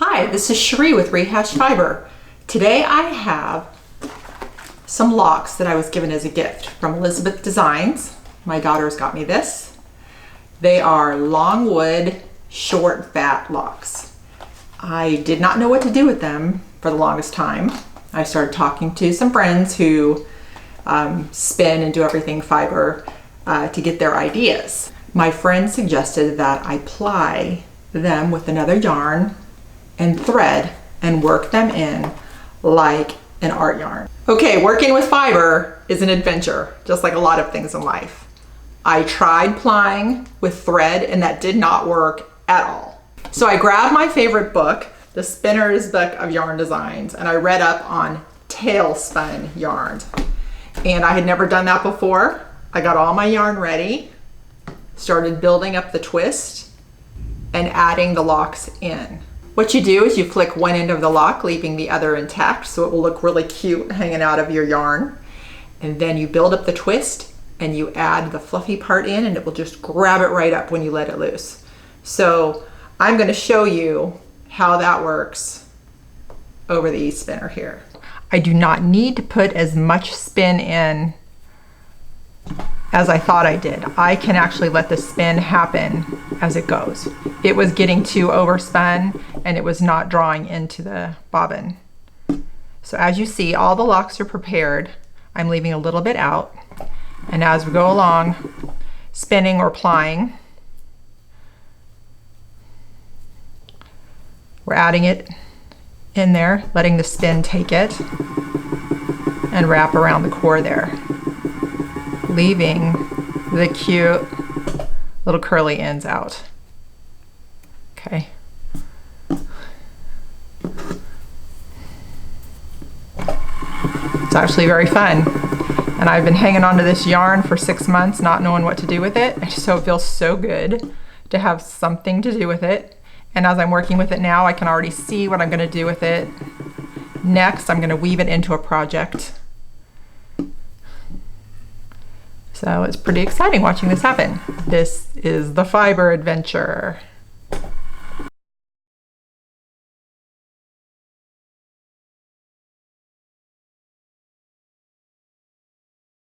Hi, this is Cherie with Rehash Fiber. Today I have some locks that I was given as a gift from Elizabeth Designs. My daughters got me this. They are longwood short bat locks. I did not know what to do with them for the longest time. I started talking to some friends who spin and do everything fiber to get their ideas. My friend suggested that I ply them with another yarn and thread and work them in like an art yarn. Okay, working with fiber is an adventure, just like a lot of things in life. I tried plying with thread and that did not work at all. So I grabbed my favorite book, the Spinner's Book of Yarn Designs, and I read up on Tailspun Yarn. And I had never done that before. I got all my yarn ready, started building up the twist and adding the locks in. What you do is you flick one end of the lock, leaving the other intact, so it will look really cute hanging out of your yarn. And then you build up the twist and you add the fluffy part in and it will just grab it right up when you let it loose. So I'm going to show you how that works over the e-spinner here. I do not need to put as much spin in as I thought I did. I can actually let the spin happen as it goes. It was getting too overspun and it was not drawing into the bobbin. So as you see, all the locks are prepared. I'm leaving a little bit out. And as we go along, spinning or plying, we're adding it in there, letting the spin take it and wrap around the core there, leaving the cute little curly ends out. Okay. It's actually very fun. And I've been hanging on to this yarn for 6 months, not knowing what to do with it. So it feels so good to have something to do with it. And as I'm working with it now, I can already see what I'm going to do with it. Next, I'm going to weave it into a project. So it's pretty exciting watching this happen. This is the fiber adventure.